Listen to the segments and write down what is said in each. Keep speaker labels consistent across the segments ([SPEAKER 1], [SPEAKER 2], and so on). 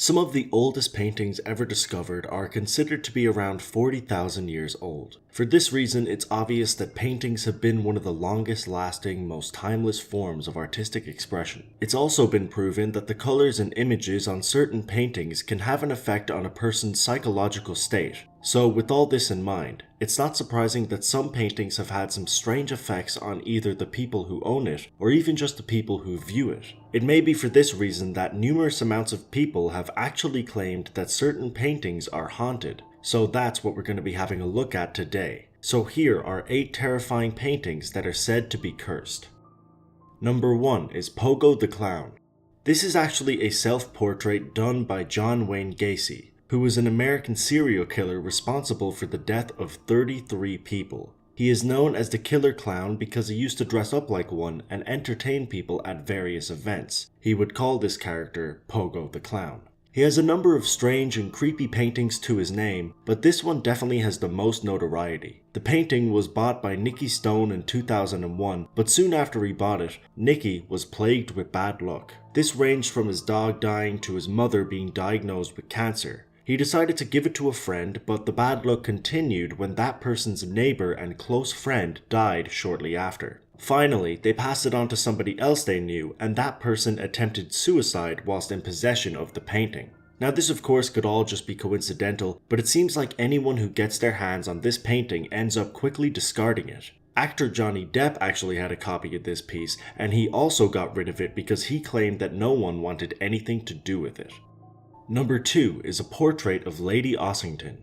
[SPEAKER 1] Some of the oldest paintings ever discovered are considered to be around 40,000 years old. For this reason, it's obvious that paintings have been one of the longest lasting, most timeless forms of artistic expression. It's also been proven that the colors and images on certain paintings can have an effect on a person's psychological state. So with all this in mind, it's not surprising that some paintings have had some strange effects on either the people who own it or even just the people who view it. It may be for this reason that numerous amounts of people have actually claimed that certain paintings are haunted. So that's what we're going to be having a look at today. So here are 8 terrifying paintings that are said to be cursed. Number 1 is Pogo the Clown. This is actually a self-portrait done by John Wayne Gacy, who was an American serial killer responsible for the death of 33 people. He is known as the Killer Clown because he used to dress up like one and entertain people at various events. He would call this character Pogo the Clown. He has a number of strange and creepy paintings to his name, but this one definitely has the most notoriety. The painting was bought by Nicky Stone in 2001, but soon after he bought it, Nicky was plagued with bad luck. This ranged from his dog dying to his mother being diagnosed with cancer. He decided to give it to a friend, but the bad luck continued when that person's neighbor and close friend died shortly after. Finally, they passed it on to somebody else they knew, and that person attempted suicide whilst in possession of the painting. Now this of course could all just be coincidental, but it seems like anyone who gets their hands on this painting ends up quickly discarding it. Actor Johnny Depp actually had a copy of this piece, and he also got rid of it because he claimed that no one wanted anything to do with it. Number 2 is a portrait of Lady Ossington.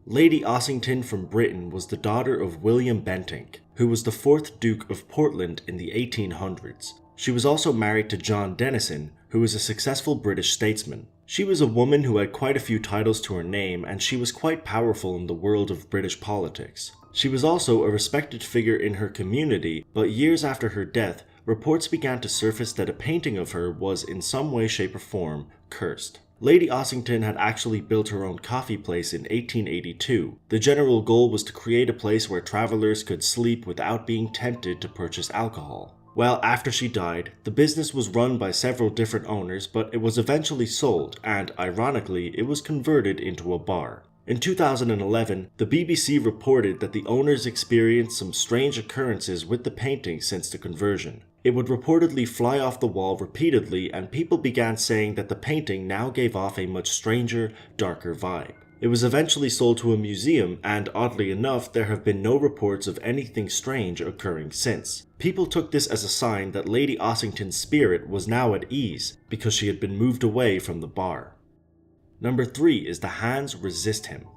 [SPEAKER 1] Lady Ossington from Britain was the daughter of William Bentinck, who was the 4th Duke of Portland in the 1800s. She was also married to John Denison, who was a successful British statesman. She was a woman who had quite a few titles to her name, and she was quite powerful in the world of British politics. She was also a respected figure in her community, but years after her death, reports began to surface that a painting of her was in some way, shape or form cursed. Lady Ossington had actually built her own coffee place in 1882. The general goal was to create a place where travelers could sleep without being tempted to purchase alcohol. Well, after she died, the business was run by several different owners, but it was eventually sold, and ironically, it was converted into a bar. In 2011, the BBC reported that the owners experienced some strange occurrences with the painting since the conversion. It would reportedly fly off the wall repeatedly, and people began saying that the painting now gave off a much stranger, darker vibe. It was eventually sold to a museum, and oddly enough, there have been no reports of anything strange occurring since. People took this as a sign that Lady Ossington's spirit was now at ease, because she had been moved away from the bar. Number 3 is The Hands Resist Him.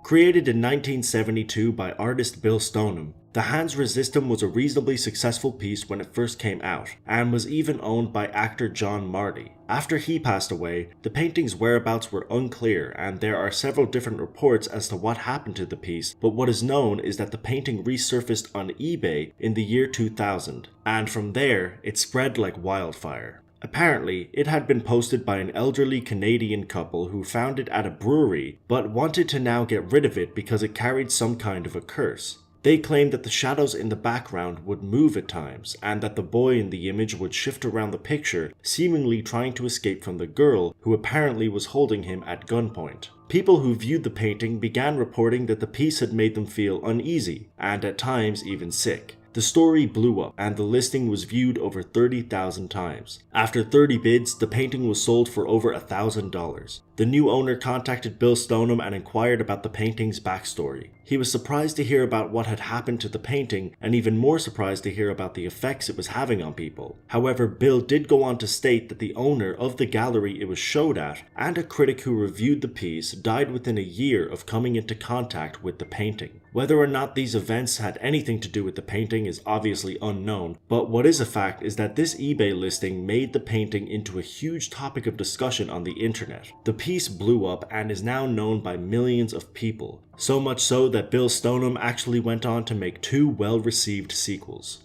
[SPEAKER 1] Created in 1972 by artist Bill Stoneham, The Hands Resist Him was a reasonably successful piece when it first came out, and was even owned by actor John Marty. After he passed away, the painting's whereabouts were unclear, and there are several different reports as to what happened to the piece, but what is known is that the painting resurfaced on eBay in the year 2000, and from there, it spread like wildfire. Apparently, it had been posted by an elderly Canadian couple who found it at a brewery, but wanted to now get rid of it because it carried some kind of a curse. They claimed that the shadows in the background would move at times, and that the boy in the image would shift around the picture, seemingly trying to escape from the girl, who apparently was holding him at gunpoint. People who viewed the painting began reporting that the piece had made them feel uneasy, and at times even sick. The story blew up, and the listing was viewed over 30,000 times. After 30 bids, the painting was sold for over $1,000. The new owner contacted Bill Stoneham and inquired about the painting's backstory. He was surprised to hear about what had happened to the painting, and even more surprised to hear about the effects it was having on people. However, Bill did go on to state that the owner of the gallery it was showed at, and a critic who reviewed the piece, died within a year of coming into contact with the painting. Whether or not these events had anything to do with the painting is obviously unknown, but what is a fact is that this eBay listing made the painting into a huge topic of discussion on the internet. The piece blew up and is now known by millions of people, so much so that Bill Stoneham actually went on to make 2 well-received sequels.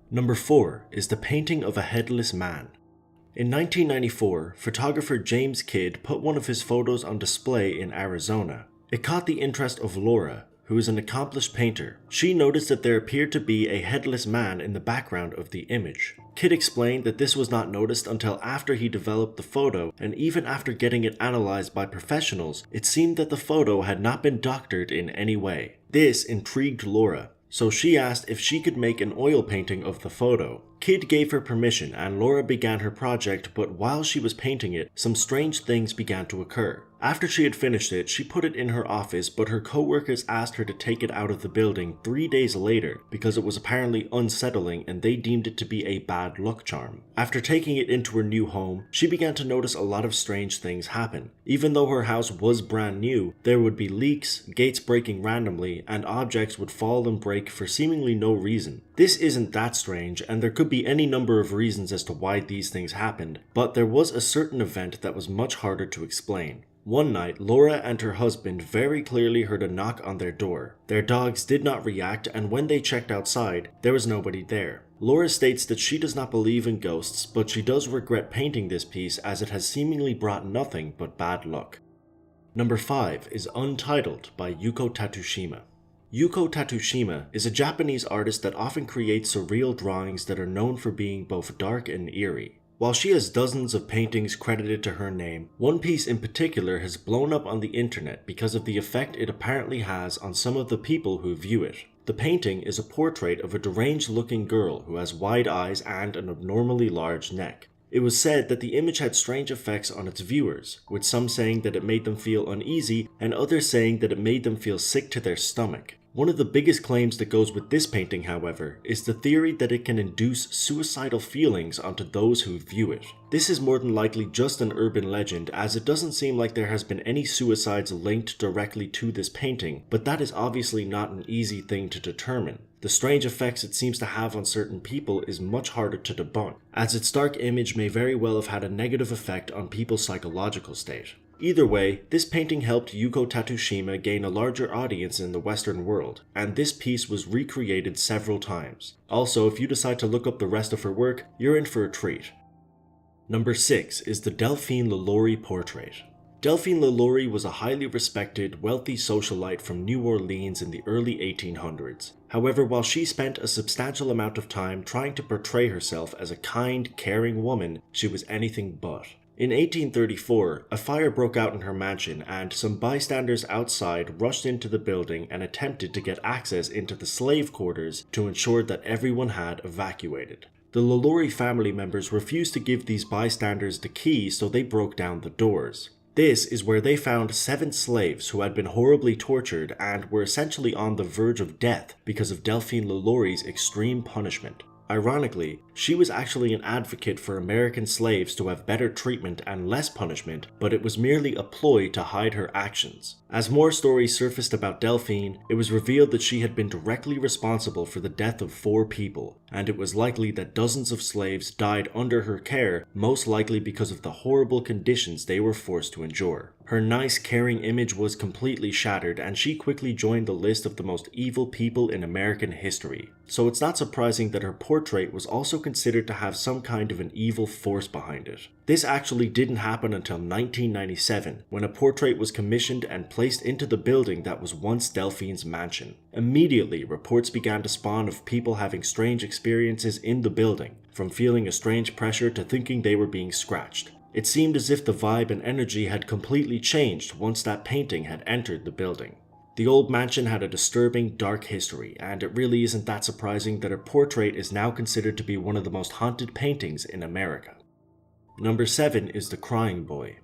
[SPEAKER 1] Number 4 is the painting of a headless man. In 1994, photographer James Kidd put one of his photos on display in Arizona. It caught the interest of Laura, who is an accomplished painter. She noticed that there appeared to be a headless man in the background of the image. Kid explained that this was not noticed until after he developed the photo, and even after getting it analyzed by professionals, it seemed that the photo had not been doctored in any way. This intrigued Laura, so she asked if she could make an oil painting of the photo. Kid gave her permission and Laura began her project, but while she was painting it, some strange things began to occur. After she had finished it, she put it in her office, but her co-workers asked her to take it out of the building 3 days later because it was apparently unsettling and they deemed it to be a bad luck charm. After taking it into her new home, she began to notice a lot of strange things happen. Even though her house was brand new, there would be leaks, gates breaking randomly, and objects would fall and break for seemingly no reason. This isn't that strange, and there could be any number of reasons as to why these things happened, but there was a certain event that was much harder to explain. One night, Laura and her husband very clearly heard a knock on their door. Their dogs did not react, and when they checked outside, there was nobody there. Laura states that she does not believe in ghosts, but she does regret painting this piece as it has seemingly brought nothing but bad luck. Number 5 is Untitled by Yuko Tattoo Shima. Yuko Tattoo Shima is a Japanese artist that often creates surreal drawings that are known for being both dark and eerie. While she has dozens of paintings credited to her name, one piece in particular has blown up on the internet because of the effect it apparently has on some of the people who view it. The painting is a portrait of a deranged-looking girl who has wide eyes and an abnormally large neck. It was said that the image had strange effects on its viewers, with some saying that it made them feel uneasy and others saying that it made them feel sick to their stomach. One of the biggest claims that goes with this painting, however, is the theory that it can induce suicidal feelings onto those who view it. This is more than likely just an urban legend, as it doesn't seem like there has been any suicides linked directly to this painting, but that is obviously not an easy thing to determine. The strange effects it seems to have on certain people is much harder to debunk, as its dark image may very well have had a negative effect on people's psychological state. Either way, this painting helped Yuko Tattoo Shima gain a larger audience in the Western world, and this piece was recreated several times. Also, if you decide to look up the rest of her work, you're in for a treat. Number 6 is the Delphine LaLaurie portrait. Delphine LaLaurie was a highly respected, wealthy socialite from New Orleans in the early 1800s. However, while she spent a substantial amount of time trying to portray herself as a kind, caring woman, she was anything but. In 1834, a fire broke out in her mansion and some bystanders outside rushed into the building and attempted to get access into the slave quarters to ensure that everyone had evacuated. The LaLaurie family members refused to give these bystanders the key, so they broke down the doors. This is where they found 7 slaves who had been horribly tortured and were essentially on the verge of death because of Delphine LaLaurie's extreme punishment. Ironically, she was actually an advocate for American slaves to have better treatment and less punishment, but it was merely a ploy to hide her actions. As more stories surfaced about Delphine, it was revealed that she had been directly responsible for the death of 4 people, and it was likely that dozens of slaves died under her care, most likely because of the horrible conditions they were forced to endure. Her nice, caring image was completely shattered, and she quickly joined the list of the most evil people in American history. So it's not surprising that her portrait was also considered to have some kind of an evil force behind it. This actually didn't happen until 1997, when a portrait was commissioned and placed into the building that was once Delphine's mansion. Immediately, reports began to spawn of people having strange experiences in the building, from feeling a strange pressure to thinking they were being scratched. It seemed as if the vibe and energy had completely changed once that painting had entered the building. The old mansion had a disturbing, dark history, and it really isn't that surprising that her portrait is now considered to be one of the most haunted paintings in America. Number 7 is The Crying Boy.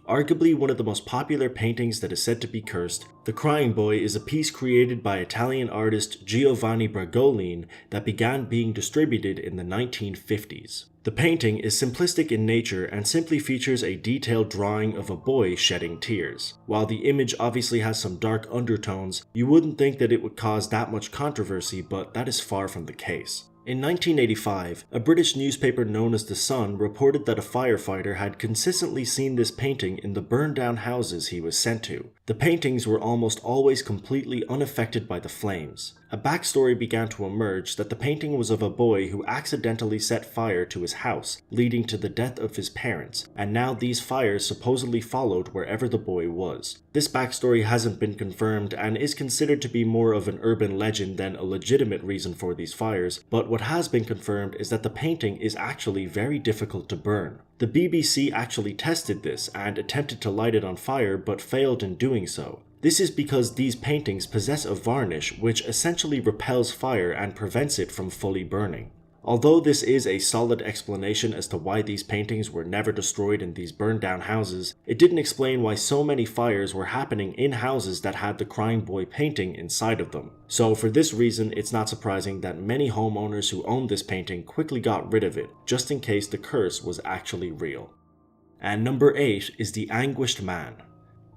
[SPEAKER 1] Arguably one of the most popular paintings that is said to be cursed, The Crying Boy is a piece created by Italian artist Giovanni Bragolin that began being distributed in the 1950s. The painting is simplistic in nature and simply features a detailed drawing of a boy shedding tears. While the image obviously has some dark undertones, you wouldn't think that it would cause that much controversy, but that is far from the case. In 1985, a British newspaper known as The Sun reported that a firefighter had consistently seen this painting in the burned down houses he was sent to. The paintings were almost always completely unaffected by the flames. A backstory began to emerge that the painting was of a boy who accidentally set fire to his house, leading to the death of his parents, and now these fires supposedly followed wherever the boy was. This backstory hasn't been confirmed and is considered to be more of an urban legend than a legitimate reason for these fires, but what has been confirmed is that the painting is actually very difficult to burn. The BBC actually tested this and attempted to light it on fire but failed in doing so. This is because these paintings possess a varnish which essentially repels fire and prevents it from fully burning. Although this is a solid explanation as to why these paintings were never destroyed in these burned down houses, it didn't explain why so many fires were happening in houses that had the crying boy painting inside of them. So for this reason, it's not surprising that many homeowners who owned this painting quickly got rid of it, just in case the curse was actually real. And number 8 is the Anguished Man.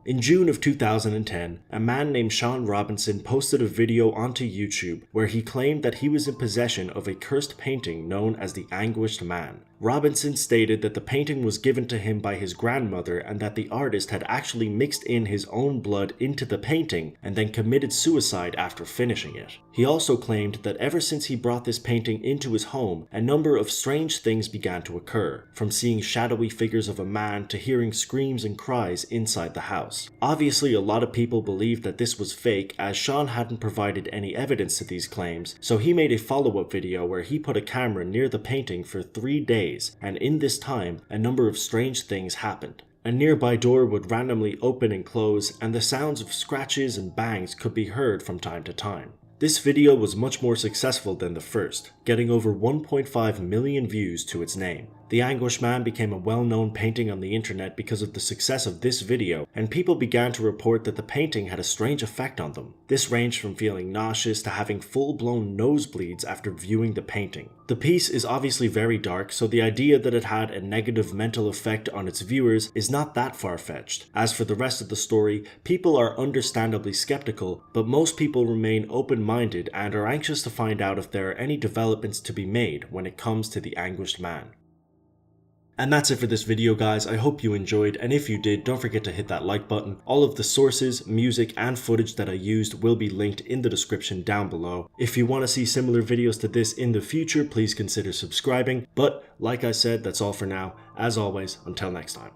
[SPEAKER 1] In June of 2010, a man named Sean Robinson posted a video onto YouTube where he claimed that he was in possession of a cursed painting known as the Anguished Man. Robinson stated that the painting was given to him by his grandmother and that the artist had actually mixed in his own blood into the painting and then committed suicide after finishing it. He also claimed that ever since he brought this painting into his home, a number of strange things began to occur, from seeing shadowy figures of a man to hearing screams and cries inside the house. Obviously, a lot of people believed that this was fake as Sean hadn't provided any evidence to these claims, so he made a follow-up video where he put a camera near the painting for 3 days, and in this time, a number of strange things happened. A nearby door would randomly open and close, and the sounds of scratches and bangs could be heard from time to time. This video was much more successful than the first, getting over 1.5 million views to its name. The Anguish Man became a well-known painting on the internet because of the success of this video, and people began to report that the painting had a strange effect on them. This ranged from feeling nauseous to having full-blown nosebleeds after viewing the painting. The piece is obviously very dark, so the idea that it had a negative mental effect on its viewers is not that far-fetched. As for the rest of the story, people are understandably skeptical, but most people remain open-minded and are anxious to find out if there are any developments to be made when it comes to the Anguished Man. And that's it for this video, guys. I hope you enjoyed, and if you did, don't forget to hit that like button. All of the sources, music, and footage that I used will be linked in the description down below. If you want to see similar videos to this in the future, please consider subscribing. But like I said, that's all for now. As always, until next time.